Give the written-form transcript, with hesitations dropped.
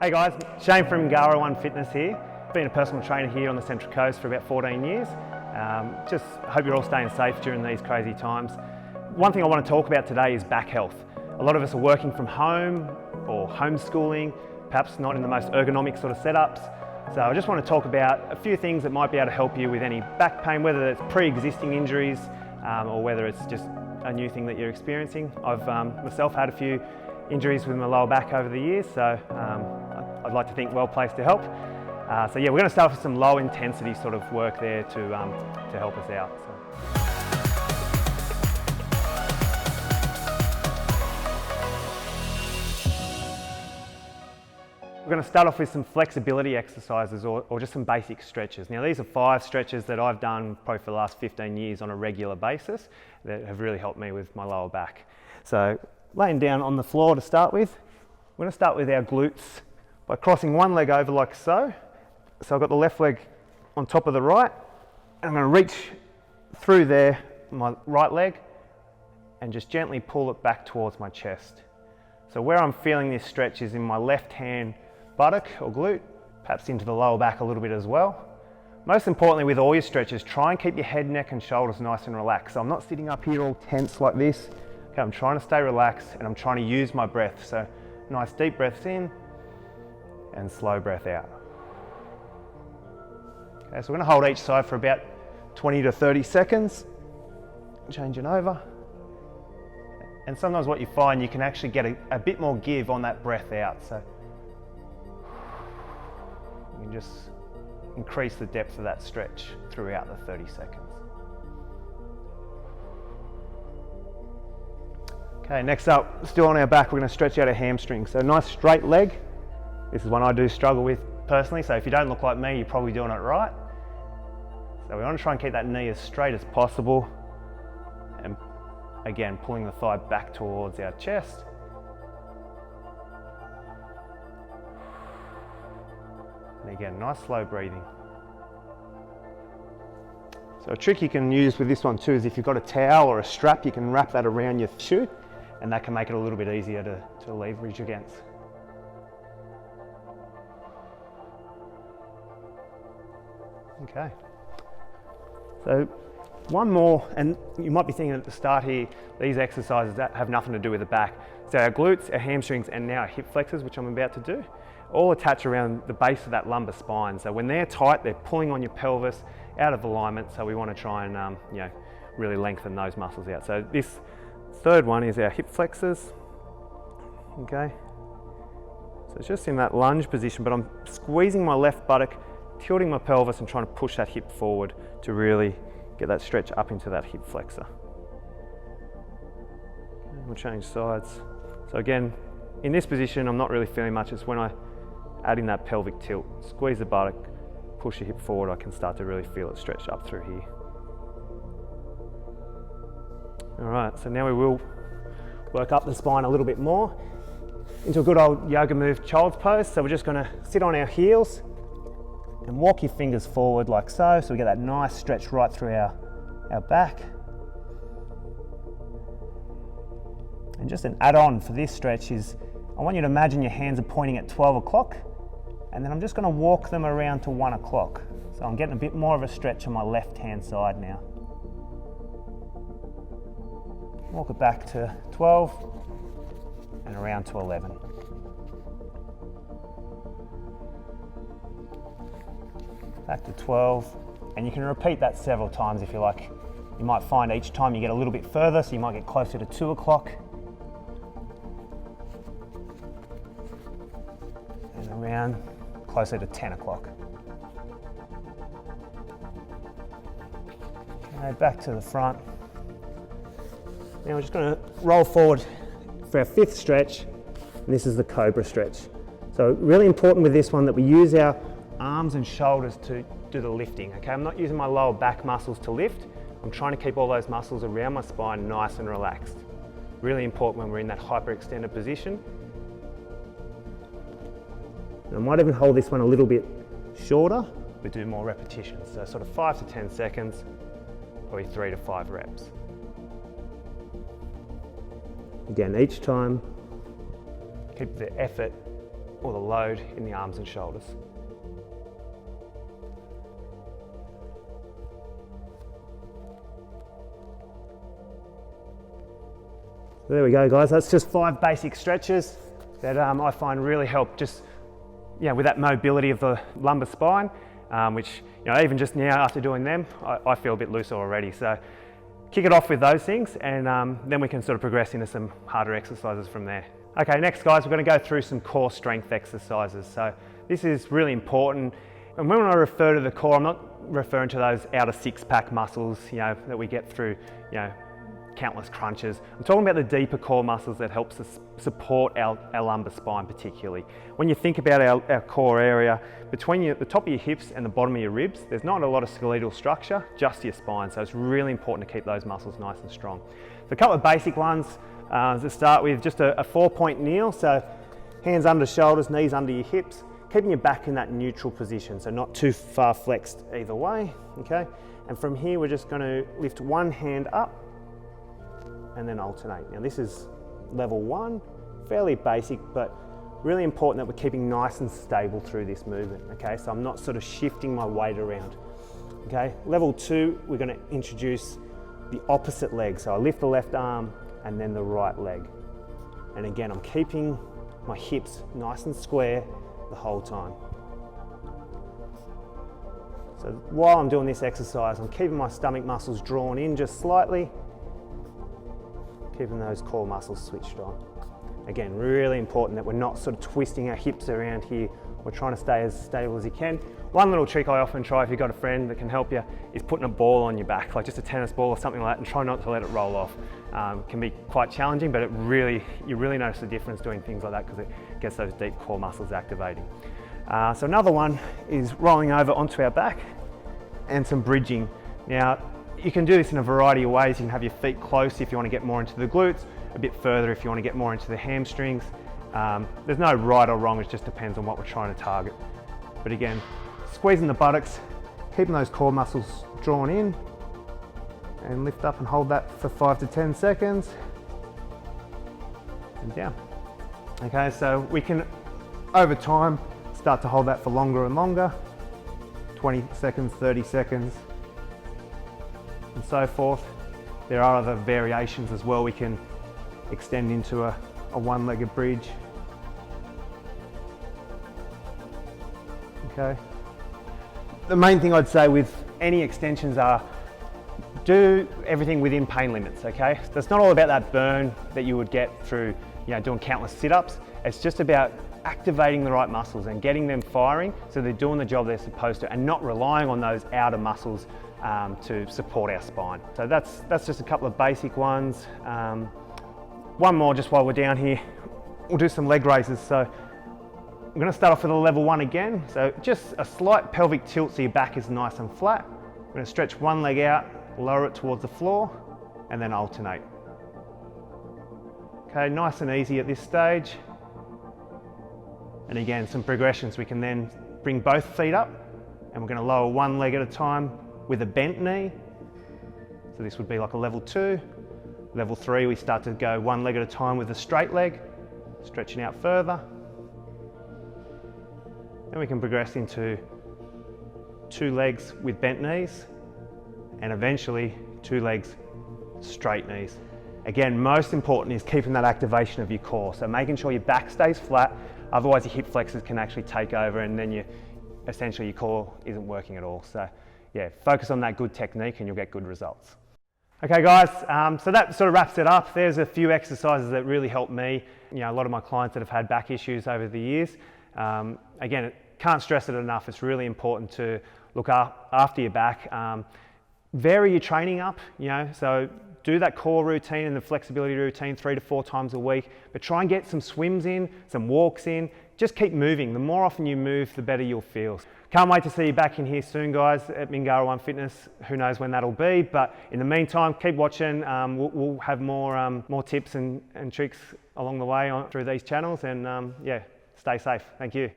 Hey guys, Cheyne from Mingara One Fitness here. Been a personal trainer here on the Central Coast for about 14 years. Just hope you're all staying safe during these crazy times. One thing I want to talk about today is back health. A lot of us are working from home or homeschooling, perhaps not in the most ergonomic sort of setups. So I just want to talk about a few things that might be able to help you with any back pain, whether it's pre-existing injuries or whether it's just a new thing that you're experiencing. I've myself had a few injuries with my lower back over the years, so I'd like to think well placed to help. So yeah, we're going to start with some low intensity sort of work there to help us out. We're going to start off with some flexibility exercises or just some basic stretches. Now these are 5 stretches that I've done probably for the last 15 years on a regular basis that have really helped me with my lower back. So laying down on the floor to start with, we're going to start with our glutes by crossing one leg over like so. So I've got the left leg on top of the right, and I'm going to reach through there, my right leg, and just gently pull it back towards my chest. So where I'm feeling this stretch is in my left hand buttock or glute, perhaps into the lower back a little bit as well. Most importantly with all your stretches, try and keep your head, neck and shoulders nice and relaxed. So I'm not sitting up here all tense like this. Okay, I'm trying to stay relaxed and I'm trying to use my breath. So nice deep breaths in and slow breath out. Okay, so we're going to hold each side for about 20 to 30 seconds. Changing over. And sometimes what you find, you can actually get a bit more give on that breath out. So you can just increase the depth of that stretch throughout the 30 seconds. Okay, next up, still on our back, we're going to stretch out our hamstrings. So nice straight leg. This is one I do struggle with personally, so if you don't look like me, you're probably doing it right. So we want to try and keep that knee as straight as possible. And again, pulling the thigh back towards our chest. And again, nice slow breathing. So a trick you can use with this one too is if you've got a towel or a strap, you can wrap that around your shoe, and that can make it a little bit easier to leverage against. Okay. So one more, and you might be thinking at the start here, these exercises that have nothing to do with the back. So our glutes, our hamstrings, and now our hip flexors, which I'm about to do, all attach around the base of that lumbar spine. So when they're tight, they're pulling on your pelvis out of alignment. So we want to try and really lengthen those muscles out. So this third one is our hip flexors. Okay. So it's just in that lunge position, but I'm squeezing my left buttock, tilting my pelvis and trying to push that hip forward to really get that stretch up into that hip flexor. Okay, we'll change sides. So again, in this position, I'm not really feeling much. It's when I add in that pelvic tilt, squeeze the buttock, push the hip forward, I can start to really feel it stretch up through here. All right, so now we will work up the spine a little bit more into a good old yoga move, child's pose. So we're just gonna sit on our heels and walk your fingers forward like so. So we get that nice stretch right through our back. And just an add-on for this stretch is, I want you to imagine your hands are pointing at 12 o'clock, and then I'm just going to walk them around to 1 o'clock. So I'm getting a bit more of a stretch on my left-hand side now. Walk it back to 12 and around to 11. Back to 12, and you can repeat that several times if you like. You might find each time you get a little bit further, so you might get closer to 2 o'clock. And around closer to 10 o'clock. Okay, back to the front. Now we're just going to roll forward for our 5th stretch, and this is the cobra stretch. So really important with this one that we use our arms and shoulders to do the lifting. Okay, I'm not using my lower back muscles to lift. I'm trying to keep all those muscles around my spine nice and relaxed. Really important when we're in that hyperextended position. And I might even hold this one a little bit shorter, but do more repetitions. So sort of 5 to 10 seconds, probably 3 to 5 reps. Again, each time, keep the effort or the load in the arms and shoulders. There we go, guys. That's just 5 basic stretches that I find really help just with that mobility of the lumbar spine, which even just now after doing them, I feel a bit looser already. So kick it off with those things, and then we can sort of progress into some harder exercises from there. Okay, next guys, we're going to go through some core strength exercises. So this is really important. And when I refer to the core, I'm not referring to those outer 6-pack muscles, that we get through, countless crunches. I'm talking about the deeper core muscles that helps us support our lumbar spine particularly. When you think about our core area, between the top of your hips and the bottom of your ribs, there's not a lot of skeletal structure, just your spine. So it's really important to keep those muscles nice and strong. So a couple of basic ones to start with, just a 4-point kneel. So hands under shoulders, knees under your hips, keeping your back in that neutral position. So not too far flexed either way, okay? And from here, we're just gonna lift one hand up and then alternate. Now this is level 1, fairly basic, but really important that we're keeping nice and stable through this movement, okay? So I'm not sort of shifting my weight around, okay? Level 2, we're gonna introduce the opposite leg. So I lift the left arm and then the right leg. And again, I'm keeping my hips nice and square the whole time. So while I'm doing this exercise, I'm keeping my stomach muscles drawn in just slightly, keeping those core muscles switched on. Again, really important that we're not sort of twisting our hips around here. We're trying to stay as stable as you can. One little trick I often try if you've got a friend that can help you is putting a ball on your back, like just a tennis ball or something like that, and try not to let it roll off. Can be quite challenging, but you really notice the difference doing things like that because it gets those deep core muscles activating. So another one is rolling over onto our back and some bridging. Now, you can do this in a variety of ways. You can have your feet close if you want to get more into the glutes, a bit further if you want to get more into the hamstrings. There's no right or wrong, it just depends on what we're trying to target. But again, squeezing the buttocks, keeping those core muscles drawn in, and lift up and hold that for 5 to 10 seconds, and down. Okay, so we can, over time, start to hold that for longer and longer, 20 seconds, 30 seconds, and so forth. There are other variations as well. We can extend into a one-legged bridge. Okay. The main thing I'd say with any extensions are do everything within pain limits, okay? So it's not all about that burn that you would get through doing countless sit-ups. It's just about activating the right muscles and getting them firing so they're doing the job they're supposed to and not relying on those outer muscles to support our spine. So that's just a couple of basic ones. One more just while we're down here. We'll do some leg raises. So I'm going to start off with a level 1 again. So just a slight pelvic tilt so your back is nice and flat. I'm going to stretch one leg out, lower it towards the floor, and then alternate. Okay, nice and easy at this stage. And again, some progressions. We can then bring both feet up, and we're going to lower one leg at a time with a bent knee. So this would be like a level 2. Level 3, we start to go one leg at a time with a straight leg, stretching out further. Then we can progress into 2 legs with bent knees, and eventually 2 legs straight knees. Again, most important is keeping that activation of your core. So making sure your back stays flat, otherwise your hip flexors can actually take over and then essentially your core isn't working at all. So yeah, focus on that good technique and you'll get good results. Okay guys, so that sort of wraps it up. There's a few exercises that really help me. A lot of my clients that have had back issues over the years. Again, can't stress it enough. It's really important to look after your back. Vary your training up, so do that core routine and the flexibility routine 3 to 4 times a week, but try and get some swims in, some walks in. Just keep moving. The more often you move, the better you'll feel. Can't wait to see you back in here soon, guys, at Mingara One Fitness. Who knows when that'll be, but in the meantime, keep watching. We'll have more tips and tricks along the way through these channels, and yeah, stay safe. Thank you.